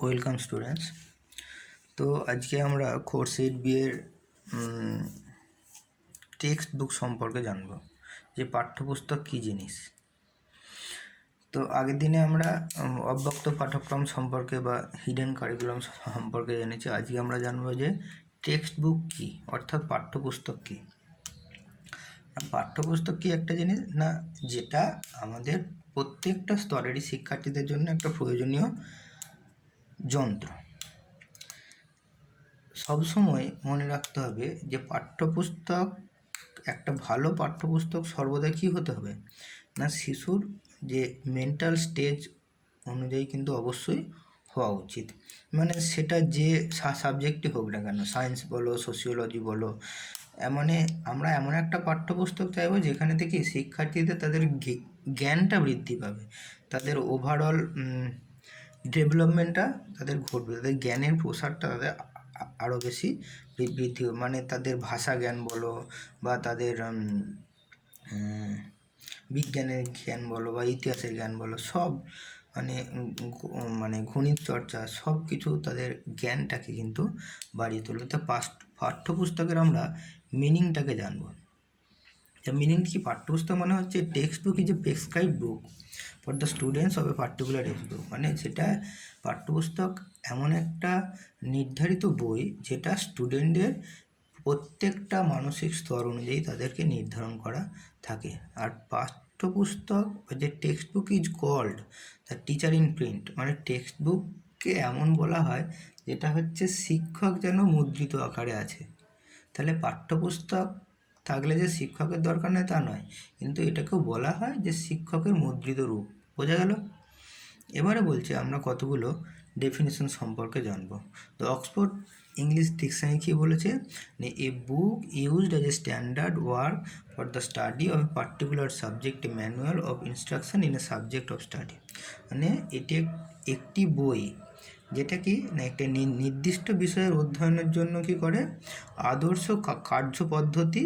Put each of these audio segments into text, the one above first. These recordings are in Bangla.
Welcome students. তো আজকে আমরা কোর্স 8B এর টেক্সট বুক সম্পর্কে জানব, যে পাঠ্যপুস্তক কী জিনিস। তো আগের দিনে আমরা অব্যক্ত পাঠ্যক্রম সম্পর্কে বা হিডেন কারিকুলাম সম্পর্কে জেনেছি। আজকে আমরা জানবো যে টেক্সট বুক কী, অর্থাৎ পাঠ্যপুস্তক কী। পাঠ্যপুস্তক কি একটা জিনিস না, যেটা আমাদের প্রত্যেকটা স্তরেরই শিক্ষার্থীদের জন্য একটা প্রয়োজনীয় যন্ত্র। সবসময় মনে রাখতে হবে যে পাঠ্যপুস্তক, একটা ভালো পাঠ্যপুস্তক সর্বদা কী হতে হবে না, শিশুর যে মেন্টাল স্টেজ অনুযায়ী কিন্তু অবশ্যই হওয়া উচিত। মানে সেটা যে সাবজেক্টই হোক না কেন, সায়েন্স বলো, সোশিওলজি বলো, মানে আমরা এমন একটা পাঠ্যপুস্তক চাইবো যেখানে থেকে শিক্ষার্থীদের তাদের জ্ঞানটা বৃদ্ধি পাবে, তাদের ওভারঅল ডেভেলপমেন্টটা তাদের ঘটবে, তাদের জ্ঞানের প্রসারটা তাদের আরও বেশি বৃদ্ধি হবে। মানে তাদের ভাষা জ্ঞান বলো বা তাদের বিজ্ঞানের জ্ঞান বলো বা ইতিহাসের জ্ঞান বলো, সব মানে গণিত চর্চা, সব কিছু তাদের জ্ঞানটাকে কিন্তু বাড়িয়ে তুলবে। তো পাঠ্যপুস্তকের আমরা মিনিংটাকে জানবো। মিনিং কি? পাঠ্যপুস্তক মানে হচ্ছে textbook is a prescribed book for the students of a particular age group. মানে সেটা পাঠ্যপুস্তক এমন একটা নির্ধারিত বই যেটা স্টুডেন্টদের প্রত্যেকটা মানসিক স্তর অনুযায়ী তাদেরকে নির্ধারণ করা থাকে। আর পাঠ্যপুস্তক যে textbook is called the teacher in print. মানে টেক্সট বুককে এমন বলা হয় যেটা হচ্ছে শিক্ষক যেন মুদ্রিত আকারে আছে। তাহলে পাঠ্যপুস্তক থাকলে যে শিক্ষকের দরকার নেই তা নয়, কিন্তু এটাকেও বলা হয় যে শিক্ষকের মুদ্রিত রূপ। বোঝা গেল? এবারে বলছি আমরা কতগুলো ডেফিনেশন সম্পর্কে জানবো। তো অক্সফোর্ড ইংলিশ ডিকশনারি কী বলেছে? A book used as a standard work for the study of a particular subject, a manual of instruction in a subject of study. মানে এটি একটি বই যেটা কি না, একটা নির্দিষ্ট বিষয়ের অধ্যয়নের জন্য কি করে, আদর্শ কার্যপদ্ধতি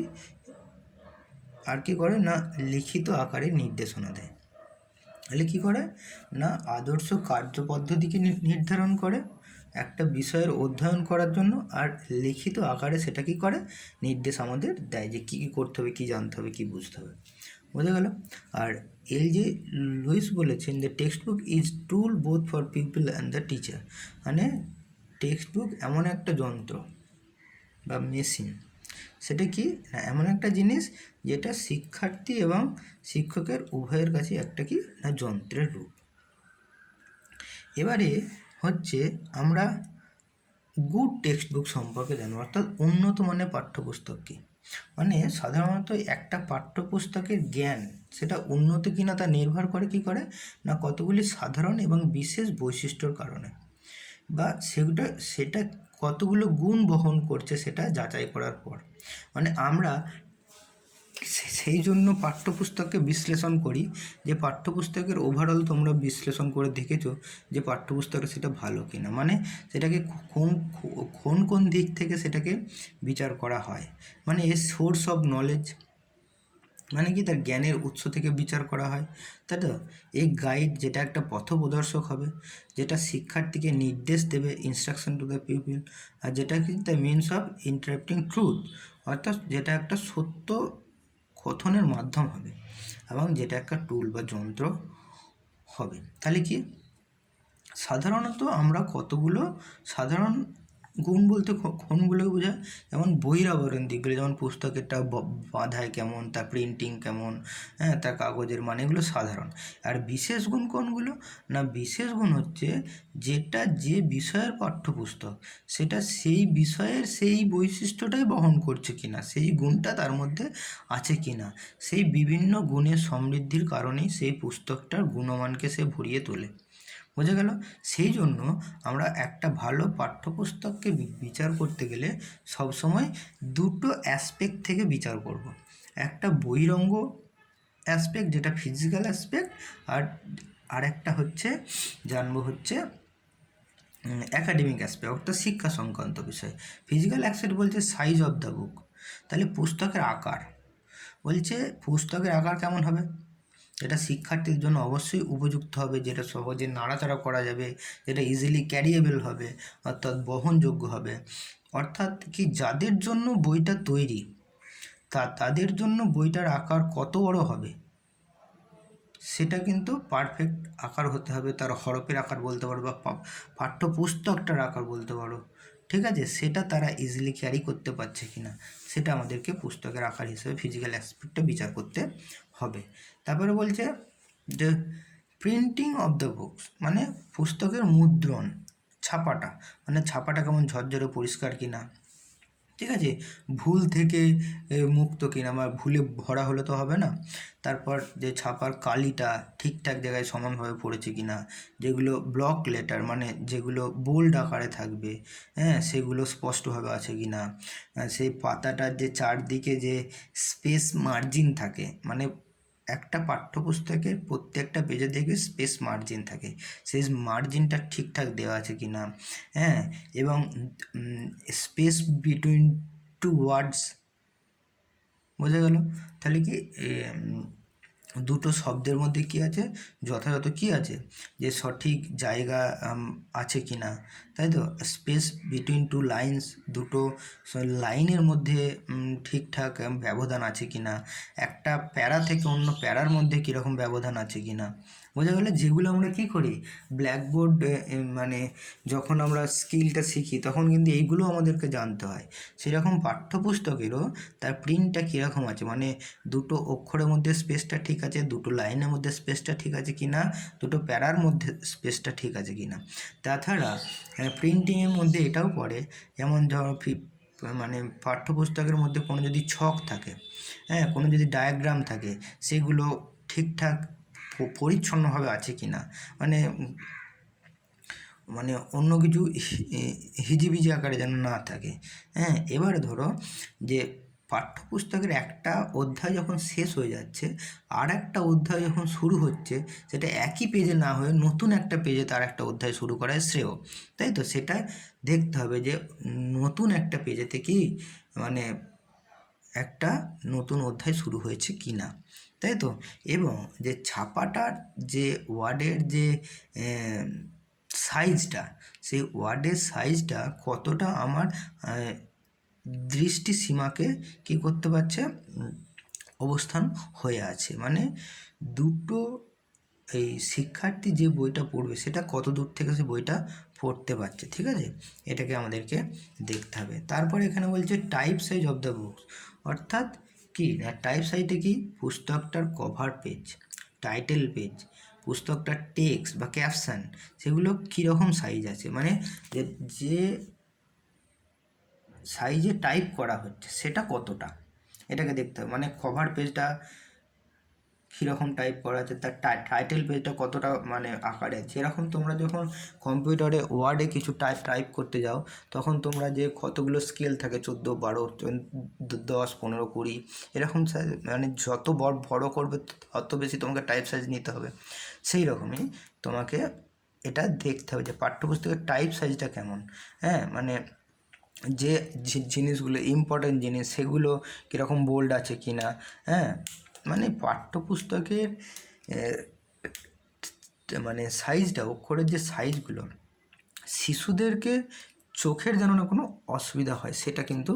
আর কি করে না, লিখিত আকারে নির্দেশনা দেয়। তাহলে কী করে না, আদর্শ কার্যপদ্ধতিকে নির্ধারণ করে একটা বিষয়ের অধ্যয়ন করার জন্য, আর লিখিত আকারে সেটা কী করে, নির্দেশ আমাদের দেয় যে কী কী করতে হবে, কী জানতে হবে, কী বুঝতে হবে। বোঝা গেল? আর এল.জি. লুইস বলেছেন যে textbook is tool both for people and the teacher. মানে টেক্সট বুক এমন একটা যন্ত্র বা মেশিন, সেটা কি না, এমন একটা জিনিস যেটা শিক্ষার্থী এবং শিক্ষকের উভয়ের কাছে একটা কি না, যন্ত্রের রূপ। এবারে হচ্ছে আমরা গুড টেক্সট বুক সম্পর্কে জানবো, অর্থাৎ উন্নত মানের পাঠ্যপুস্তক কী। মানে সাধারণত একটা পাঠ্যপুস্তকের জ্ঞান সেটা উন্নত কিনা তা নির্ভর করে কী করে না, কতগুলি সাধারণ এবং বিশেষ বৈশিষ্ট্যর কারণে, বা সেটা কতগুলো গুণ বহন করছে সেটা যাচাই করার পর। মানে আমরা সেই জন্য পাঠ্যপুস্তককে বিশ্লেষণ করি, যে পাঠ্যপুস্তকের ওভারঅল তোমরা বিশ্লেষণ করে দেখেছো যে পাঠ্যপুস্তকে সেটা ভালো কিনা, মানে সেটাকে কোন দিক থেকে সেটাকে বিচার করা হয়। মানে এর সোর্স অফ নলেজ, মানে কি তার জ্ঞানের উৎস থেকে বিচার করা হয়, তাই তো? এই গাইড যেটা একটা পথপ্রদর্শক হবে, যেটা শিক্ষার্থীকে নির্দেশ দেবে, ইনস্ট্রাকশন টু দ্য পিপল। আর যেটা কি the means of interpreting truth, অর্থাৎ যেটা একটা সত্য কথনের মাধ্যম হবে, এবং যেটা একটা টুল বা যন্ত্র হবে। তাহলে কি সাধারণত আমরা কতগুলো সাধারণ গুণ বলতে কোনগুলোকে বোঝায়, যেমন বহিরাবরণ দিকগুলো, যেমন পুস্তকেরটা বাঁধায় কেমন, তার প্রিন্টিং কেমন, হ্যাঁ, তার কাগজের মানে, এগুলো সাধারণ। আর বিশেষ গুণ কোনগুলো না, বিশেষ গুণ হচ্ছে যেটা যে বিষয়ের পাঠ্যপুস্তক সেটা সেই বিষয়ের সেই বৈশিষ্ট্যটাই বহন করছে কিনা, সেই গুণটা তার মধ্যে আছে কিনা, সেই বিভিন্ন গুণের সমৃদ্ধির কারণেই সেই পুস্তকটার গুণমানকে সে ভরিয়ে তোলে। বোঝা গেল? সেই জন্য আমরা একটা ভালো পাঠ্যপুস্তককে বিচার করতে গেলে সবসময় দুটো অ্যাসপেক্ট থেকে বিচার করব। একটা বহিরঙ্গ অ্যাসপেক্ট যেটা ফিজিক্যাল অ্যাসপেক্ট, আর একটা হচ্ছে জানবো হচ্ছে অ্যাকাডেমিক অ্যাসপেক্ট, অর্থাৎ শিক্ষা সংক্রান্ত বিষয়। ফিজিক্যাল অ্যাসপেক্ট বলছে সাইজ অফ দ্য বুক, তাহলে পুস্তকের আকার, বলছে পুস্তকের আকার কেমন হবে যেটা শিক্ষার্থীর জন্য অবশ্যই উপযুক্ত হবে, যেটা সহজে নাড়াচাড়া করা যাবে, যেটা ইজিলি ক্যারিয়েবল হবে, অর্থাৎ বহনযোগ্য হবে। অর্থাৎ কি, যাদের জন্য বইটা তৈরি তাদের জন্য বইটার আকার কত বড় হবে সেটা কিন্তু পারফেক্ট আকার হতে হবে। তার হরফের আকার বলতে পারো বা পাঠ্যপুস্তকটার আকার বলতে পারো, ঠিক আছে? সেটা তারা ইজিলি ক্যারি করতে পারছে কি না সেটা আমাদেরকে পুস্তকের আকার হিসেবে ফিজিক্যাল অ্যাসপেক্টটা বিচার করতে হবে। তারপরে বলছে যে প্রিন্টিং অফ দ্য বুকস, মানে পুস্তকের মুদ্রণ, ছাপাটা, মানে ছাপাটা কেমন ঝরঝরে পরিষ্কার কিনা, ঠিক আছে, ভুল থেকে মুক্ত কিনা, বা ভুলে ভরা হলে তো হবে না। তারপর যে ছাপার কালিটা ঠিকঠাক জায়গায় সমানভাবে পড়েছে কিনা, যেগুলো ব্লক লেটার মানে যেগুলো বোল্ড আকারে থাকবে, হ্যাঁ, সেগুলো স্পষ্টভাবে আছে কিনা, সেই পাতাটার যে চারদিকে যে স্পেস মার্জিন থাকে, মানে একটা পাঠ্যপুস্তকের প্রত্যেকটা পেজে দেখবে স্পেস মার্জিন থাকে, সেই মার্জিনটা ঠিকঠাক দেওয়া আছে কি না, হ্যাঁ, এবং স্পেস বিটুইন টু ওয়ার্ডস, বোঝা গেল? তাহলে কি দুটো শব্দের মধ্যে কি আছে, যথাযথ কি আছে, যে সঠিক জায়গা আছে কি না, তাই তো? স্পেস বিটুইন টু লাইন্স, দুটো লাইনের মধ্যে ঠিকঠাক ব্যবধান আছে কি না, একটা প্যারা থেকে অন্য প্যারার মধ্যে কীরকম ব্যবধান আছে কি না, বোঝা গেলো? যেগুলো আমরা কী করি ব্ল্যাকবোর্ড, মানে যখন আমরা স্কিলটা শিখি তখন কিন্তু এইগুলো আমাদেরকে জানতে হয়। সেরকম পাঠ্যপুস্তকেরও তার প্রিন্টটা কীরকম আছে, মানে দুটো অক্ষরের মধ্যে স্পেসটা ঠিক আছে, দুটো লাইনের মধ্যে স্পেসটা ঠিক আছে কি না, দুটো প্যারার মধ্যে স্পেসটা ঠিক আছে কি না। তাছাড়া প্রিন্টিংয়ের মধ্যে এটাও পড়ে, যেমন ধরো মানে পাঠ্যপুস্তকের মধ্যে কোনো যদি ছক থাকে, হ্যাঁ, কোনো যদি ডায়াগ্রাম থাকে, সেগুলো ঠিকঠাক পরিচ্ছন্নভাবে আছে কি না, মানে মানে অন্য কিছু হিজিবিজি আকারে যেন না থাকে, হ্যাঁ। এবারে ধরো যে পাঠ্যপুস্তকের একটা অধ্যায় যখন শেষ হয়ে যাচ্ছে, আর একটা অধ্যায় যখন শুরু হচ্ছে, সেটা একই পেজে না হয়ে নতুন একটা পেজে তার একটা অধ্যায় শুরু করাই শ্রেয়, তাই তো? সেটা দেখতে হবে যে নতুন একটা পেজে থেকেই মানে একটা নতুন অধ্যায় শুরু হয়েছে কি না, তাই তো? এবং যে ছাপাটার যে ওয়ার্ডের যে সাইজটা, সেই ওয়ার্ডের সাইজটা কতটা আমার দৃষ্টি সীমাকে কী করতে পারছে, অবস্থান হয়ে আছে, মানে দুটো এই শিক্ষার্থী যে বইটা পড়বে সেটা কত দূর থেকে সে বইটা পড়তে পারছে, ঠিক আছে? এটাকে আমাদেরকে দেখতে হবে। তারপরে এখানে বলছে type size of the books, অর্থাৎ কি না, টাইপ সাইজে কি, পুস্তকটার কভার পেজ, টাইটেল পেজ, পুস্তকটার টেক্সট বা ক্যাপশন, সেগুলো কীরকম সাইজ আছে, মানে যে সাইজে টাইপ করা হচ্ছে সেটা কতটা, এটাকে দেখতে হবে। মানে কভার পেজটা কীরকম টাইপ করা আছে, তার টাইটেল পেজটা কতটা মানে আকারে আছে। এরকম তোমরা যখন কম্পিউটারে ওয়ার্ডে কিছু টাইপ করতে যাও, তখন তোমরা যে কতগুলো স্কেল থাকে, 14, 12, 10, 15, 20, এরকম সাইজ, মানে যত বড় করবে তত বেশি তোমাকে টাইপ সাইজ নিতে হবে। সেই রকমই তোমাকে এটা দেখতে হবে যে পাঠ্যপুস্তকের টাইপ সাইজটা কেমন, হ্যাঁ, মানে যে জিনিসগুলো ইম্পর্ট্যান্ট জিনিস সেগুলো কীরকম বোল্ড আছে কি না, হ্যাঁ, মানে পাঠ্যপুস্তকের মানে সাইজটা, অক্ষরের যে সাইজগুলো, শিশুদেরকে চোখের যেন না কোনো অসুবিধা হয় সেটা কিন্তু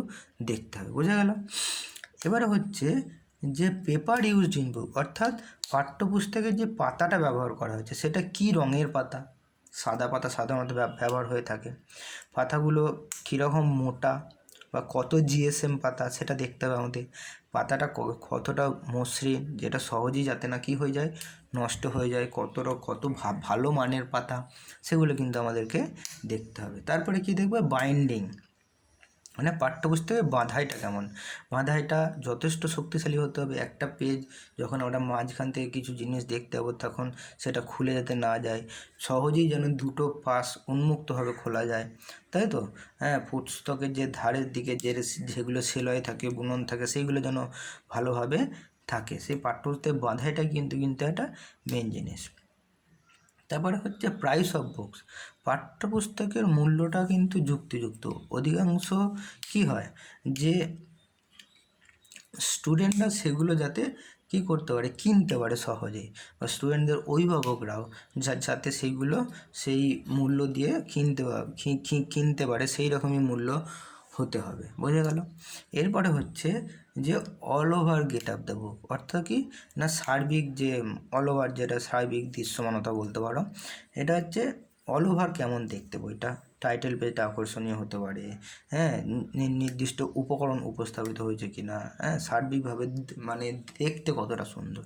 দেখতে হবে, বোঝা গেল? এবারে হচ্ছে যে পেপার ইউজড ইন বুক, অর্থাৎ পাঠ্যপুস্তকের যে পাতাটা ব্যবহার করা হয়েছে সেটা কী রঙের পাতা, সাদা পাতা সাধারণত ব্যবহার হয়ে থাকে, পাতাগুলো কীরকম মোটা বা কত জিএসএম পাতা সেটা দেখতে হবে আমাদের, পাতাটা কতটা মসৃণ, যেটা সহজেই যাতে না কী হয়ে যায়, নষ্ট হয়ে যায়, কত ভালো মানের পাতা, সেগুলো কিন্তু আমাদেরকে দেখতে হবে। তারপরে কি দেখবে, বাইন্ডিং, মানে পাঠ্যপুস্তকের বাঁধাইটা কেমন, বাঁধাইটা যথেষ্ট শক্তিশালী হতে হবে। একটা পেজ যখন আমরা মাঝখান থেকে কিছু জিনিস দেখতে পাবো, তখন সেটা খুলে যাতে না যায়, সহজেই যেন দুটো পাশ উন্মুক্তভাবে খোলা যায়, তাই তো? হ্যাঁ, পুস্তকের যে ধারের দিকে যেগুলো সেলাই থাকে, বুনন থাকে, সেইগুলো যেন ভালোভাবে থাকে, সেই পাঠ্যপুস্তকের বাঁধাইটা কিন্তু একটা মেন জিনিস। তারপরে হচ্ছে প্রাইস অফ বুকস, পাঠ্যপুস্তকের মূল্যটা কিন্তু যুক্তিযুক্ত। অধিকাংশ কি হয় যে স্টুডেন্টরা সেগুলো যাতে কী করতে পারে, কিনতে পারে সহজেই, বা স্টুডেন্টদের অভিভাবকরাও যাতে সেইগুলো সেই মূল্য দিয়ে কিনতে পারে, সেই রকমই মূল্য হতে হবে। বোঝা গেল? এরপরে হচ্ছে যে all over get up the book, অর্থাৎ কি না সার্বিক, যে অল ওভার যেটা সার্বিক দৃশ্যমানতা বলতে পারো, এটা হচ্ছে অল ওভার কেমন দেখতে বইটা, টাইটেল পেজটা আকর্ষণীয় হতে পারে, হ্যাঁ, নির্দিষ্ট উপকরণ উপস্থাপিত হয়েছে কি না, হ্যাঁ, সার্বিকভাবে মানে দেখতে কতটা সুন্দর,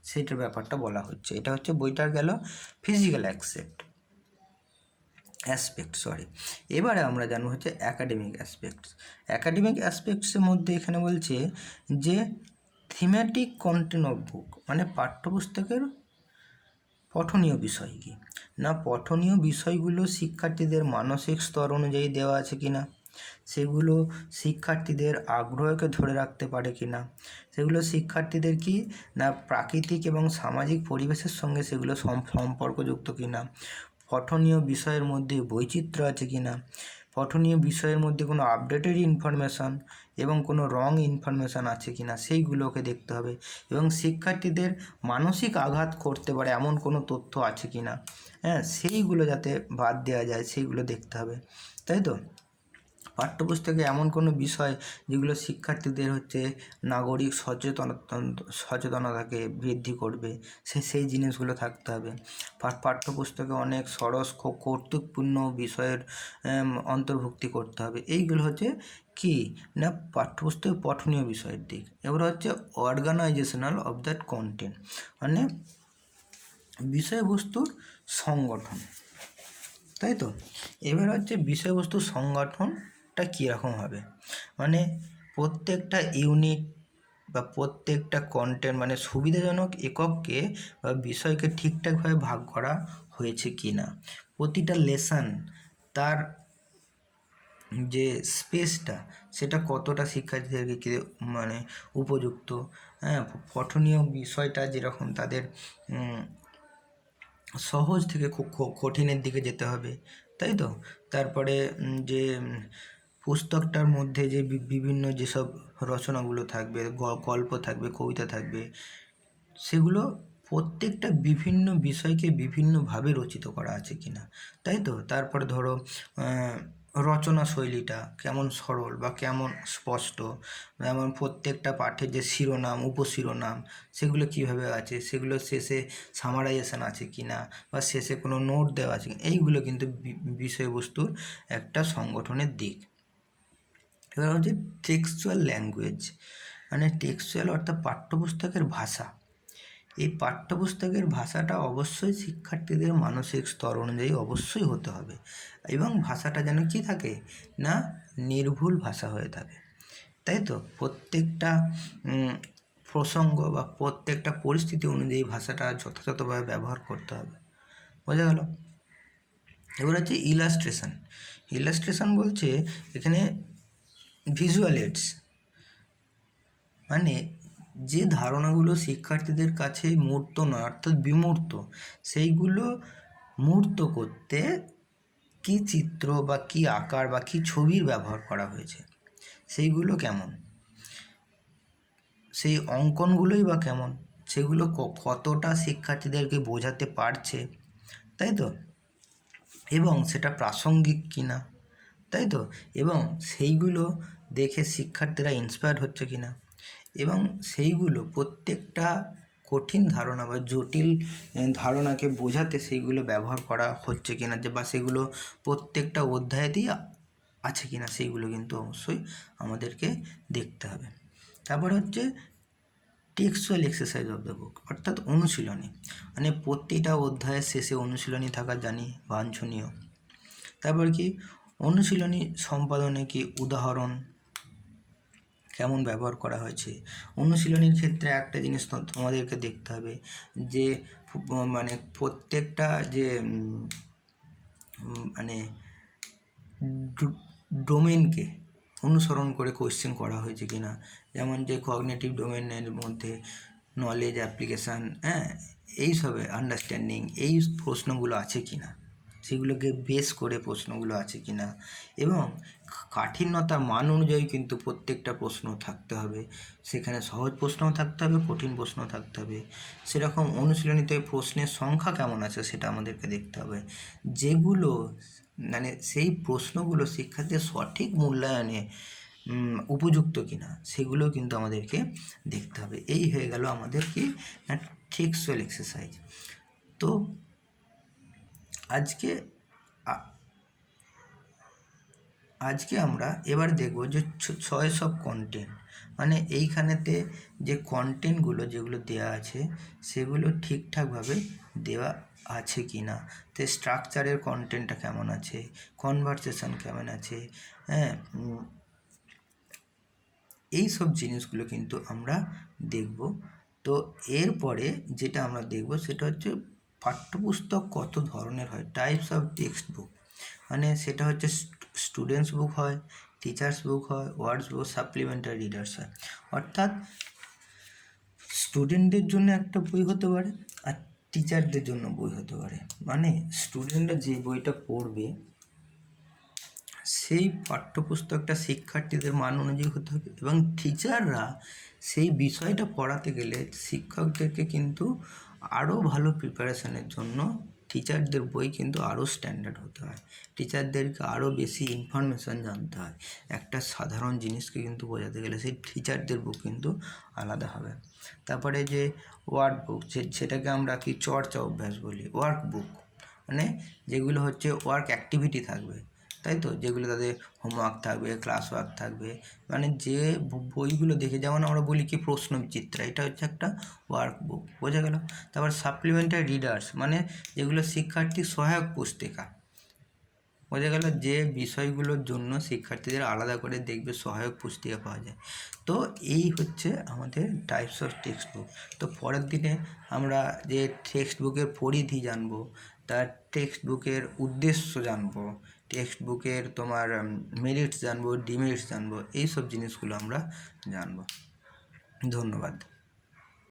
সেটার ব্যাপারটা বলা হচ্ছে। এটা হচ্ছে বইটার গেল ফিজিক্যাল অ্যাসপেক্ট। এবারে আমরা জানবো হচ্ছে অ্যাকাডেমিক অ্যাসপেক্টসের মধ্যে এখানে বলছে যে থিমেটিক কন্টেন্ট অফ বুক, মানে পাঠ্যপুস্তকের পঠনীয় বিষয় কি না, পঠনীয় বিষয়গুলো শিক্ষার্থীদের মানসিক স্তর অনুযায়ী দেওয়া আছে কি না, সেগুলো শিক্ষার্থীদের আগ্রহকে ধরে রাখতে পারে কি না, সেগুলো শিক্ষার্থীদের কি না প্রাকৃতিক এবং সামাজিক পরিবেশের সঙ্গে সেগুলো সম্পর্কযুক্ত কি না, পঠনীয় বিষয়ের মধ্যে বৈচিত্র্য আছে কি না, পঠনীয় বিষয়ের মধ্যে কোনো আপডেটেড ইনফরমেশান এবং কোনো রং ইনফরমেশান আছে কি না, সেইগুলোকে দেখতে হবে, এবং শিক্ষার্থীদের মানসিক আঘাত করতে পারে এমন কোনো তথ্য আছে কি না, হ্যাঁ, সেইগুলো যাতে বাদ দেওয়া যায় সেইগুলো দেখতে হবে, তাই তো। পাঠ্যপুস্তকে এমন কোনো বিষয় যেগুলো শিক্ষার্থীদের হচ্ছে নাগরিক সচেতনতাকে বৃদ্ধি করবে, সেই জিনিসগুলো থাকতে হবে। পাঠ্যপুস্তকে অনেক সরস কৌতুকপূর্ণ বিষয়ের অন্তর্ভুক্তি করতে হবে। এইগুলো হচ্ছে কি না পাঠ্যপুস্তকের পঠনীয় বিষয়ের দিক। এবার হচ্ছে অর্গানাইজেশনাল অফ দ্যাট কন্টেন্ট, মানে বিষয়বস্তুর সংগঠন, তাই তো। এবার হচ্ছে বিষয়বস্তুর সংগঠনটা কীরকম হবে, মানে প্রত্যেকটা ইউনিট বা প্রত্যেকটা কন্টেন্ট মানে সুবিধাজনক একককে বা বিষয়কে ঠিকঠাকভাবে ভাগ করা হয়েছে কি না, প্রতিটা লেসন তার যে স্পেসটা সেটা কতটা শিক্ষার্থীদেরকে মানে উপযুক্ত, হ্যাঁ, পঠনীয় বিষয়টা যেরকম তাদের সহজ থেকে খুব কঠিনের দিকে যেতে হবে, তাই তো। তারপরে যে পুস্তকটার মধ্যে যে বিভিন্ন যেসব রচনাগুলো থাকবে, গল্প থাকবে, কবিতা থাকবে, সেগুলো প্রত্যেকটা বিভিন্ন বিষয়কে বিভিন্নভাবে রচিত করা আছে কি না, তাই তো। তারপরে ধরো রচনা শৈলীটা কেমন সরল বা কেমন স্পষ্ট, যেমন প্রত্যেকটা পাঠের যে শিরোনাম উপশিরোনাম সেগুলো কীভাবে আছে, সেগুলো শেষে সামারাইজেশন আছে কি না, বা শেষে কোনো নোট দেওয়া আছে কি, এইগুলো কিন্তু বিষয়বস্তুর একটা সংগঠনের দিক। এবার হচ্ছে টেক্সচুয়াল ল্যাঙ্গুয়েজ, মানে টেক্সচুয়াল অর্থাৎ পাঠ্যপুস্তকের ভাষা। এই পাঠ্যপুস্তকের ভাষাটা অবশ্যই শিক্ষার্থীদের মানসিক স্তর অনুযায়ী অবশ্যই হতে হবে, এবং ভাষাটা যেন কী থাকে না নির্ভুল ভাষা হয়ে থাকে, তাই তো। প্রত্যেকটা প্রসঙ্গ বা প্রত্যেকটা পরিস্থিতি অনুযায়ী ভাষাটা যথাযথভাবে ব্যবহার করতে হবে। বোঝা গেল? এবার হচ্ছে ইলাস্ট্রেশন বলছে এখানে ভিজুয়াল এইডস, মানে যে ধারণাগুলো শিক্ষার্থীদের কাছে মূর্ত নয় অর্থাৎ বিমূর্ত, সেইগুলো মূর্ত করতে কী চিত্র বা কী আকার বা কী ছবির ব্যবহার করা হয়েছে, সেইগুলো কেমন, সেই অঙ্কনগুলোই বা কেমন, সেগুলো কতটা শিক্ষার্থীদেরকে বোঝাতে পারছে, তাই তো, এবং সেটা প্রাসঙ্গিক কিনা, তাই তো, এবং সেইগুলো দেখে শিক্ষার্থীরা ইন্সপায়ার্ড হচ্ছে কিনা, এবং সেইগুলো প্রত্যেকটা কঠিন ধারণা বা জটিল ধারণাকে বোঝাতে সেইগুলো ব্যবহার করা হচ্ছে কিনা, যে বা সেগুলো প্রত্যেকটা অধ্যায়েতেই আছে কিনা, সেইগুলো কিন্তু অবশ্যই আমাদেরকে দেখতে হবে। তারপর হচ্ছে textual exercise of the book, অর্থাৎ অনুশীলনী, মানে প্রতিটা অধ্যায়ের শেষে অনুশীলনী থাকা জানি বাঞ্ছনীয়। তারপর কি অনুশীলনী সম্পাদনে কি উদাহরণ কেমন ব্যবহার করা হয়েছে, অনুশীলনীর ক্ষেত্রে একটা জিনিস তোমাদেরকে দেখতে হবে যে মানে প্রত্যেকটা যে মানে ডোমেনকে অনুসরণ করে কোয়েশ্চেন করা হয়েছে কি না, যেমন যে কগনিটিভ ডোমেনের মধ্যে নলেজ, অ্যাপ্লিকেশান, হ্যাঁ, এইসবে আন্ডারস্ট্যান্ডিং, এই প্রশ্নগুলো আছে কি না, সেগুলোকে বেস করে প্রশ্নগুলো আছে কি না, এবং কাঠিন্যতার মান অনুযায়ী কিন্তু প্রত্যেকটা প্রশ্ন থাকতে হবে। সেখানে সহজ প্রশ্নও থাকতে হবে, কঠিন প্রশ্নও থাকতে হবে। সেরকম অনুশীলনীতে প্রশ্নের সংখ্যা কেমন আছে সেটা আমাদেরকে দেখতে হবে। যেগুলো মানে সেই প্রশ্নগুলো শিক্ষার্থীর সঠিক মূল্যায়নে উপযুক্ত কিনা সেগুলো কিন্তু আমাদেরকে দেখতে হবে। এই হয়ে গেল আমাদের কি না টেক্সচুয়াল এক্সারসাইজ। তো আজকে আমরা এবার দেখব যে চয়েস অফ কন্টেন্ট, মানে এইখানেতে যে কন্টেন্টগুলো যেগুলো দেওয়া আছে সেগুলো ঠিকঠাকভাবে দেওয়া আছে কি না, তো স্ট্রাকচারের কন্টেন্টটা কেমন আছে, কনভারসেশন কেমন আছে, হ্যাঁ, এই সব জিনিসগুলো কিন্তু আমরা দেখব। তো এরপরে যেটা আমরা দেখব সেটা হচ্ছে পাঠ্যপুস্তক কত ধরনের হয়, টাইপস অফ টেক্সট বুক। মানে সেটা হচ্ছে স্টুডেন্টস বুক হয়, টিচার্স বুক হয়, ওয়ার্ডস বুক, সাপ্লিমেন্টারি রিডার্স হয়। অর্থাৎ স্টুডেন্টদের জন্য একটা বই হতে পারে আর টিচারদের জন্য বই হতে পারে। মানে স্টুডেন্টরা যে বইটা পড়বে সেই পাঠ্যপুস্তকটা শিক্ষার্থীদের মান অনুযায়ী হতে হবে, এবং টিচাররা সেই বিষয়টা পড়াতে গেলে শিক্ষকদেরকে কিন্তু আরও ভালো প্রিপারেশনের জন্য টিচারদের বই কিন্তু আরও স্ট্যান্ডার্ড হতে হয়। টিচারদেরকে আরও বেশি ইনফরমেশান জানতে হয়। একটা সাধারণ জিনিসকে কিন্তু বোঝাতে গেলে সেই টিচারদের বুক কিন্তু আলাদা হবে। তারপরে যে ওয়ার্ড বুক, সেটাকে আমরা কি চর্চা অভ্যাস বলি। ওয়ার্ক বুক মানে যেগুলো হচ্ছে ওয়ার্ক অ্যাক্টিভিটি থাকবে, তাই তো, যেগুলো তাদের হোমওয়ার্ক থাকবে, ক্লাস ওয়ার্ক থাকবে, মানে যে বইগুলো দেখে, যেমন আমরা বলি কি প্রশ্নবিচিত্রা, এটা হচ্ছে একটা ওয়ার্ক বুক, বোঝা গেল। তারপর সাপ্লিমেন্টারি রিডার্স মানে যেগুলো শিক্ষার্থীর সহায়ক পুস্তিকা, বোঝা গেল, যে বিষয়গুলোর জন্য শিক্ষার্থীদের আলাদা করে দেখবে সহায়ক পুস্তিকা পাওয়া যায়। তো এই হচ্ছে আমাদের টাইপস অফ টেক্সট বুক। তো পরের দিনে আমরা যে টেক্সট বুকের পরিধি জানবো, তার টেক্সট বুকের উদ্দেশ্য জানবো, টেক্সট বুকের তোমার মেরিটস জানবো, ডিমেরিটস জানবো, এইসব জিনিসগুলো আমরা জানবো। ধন্যবাদ।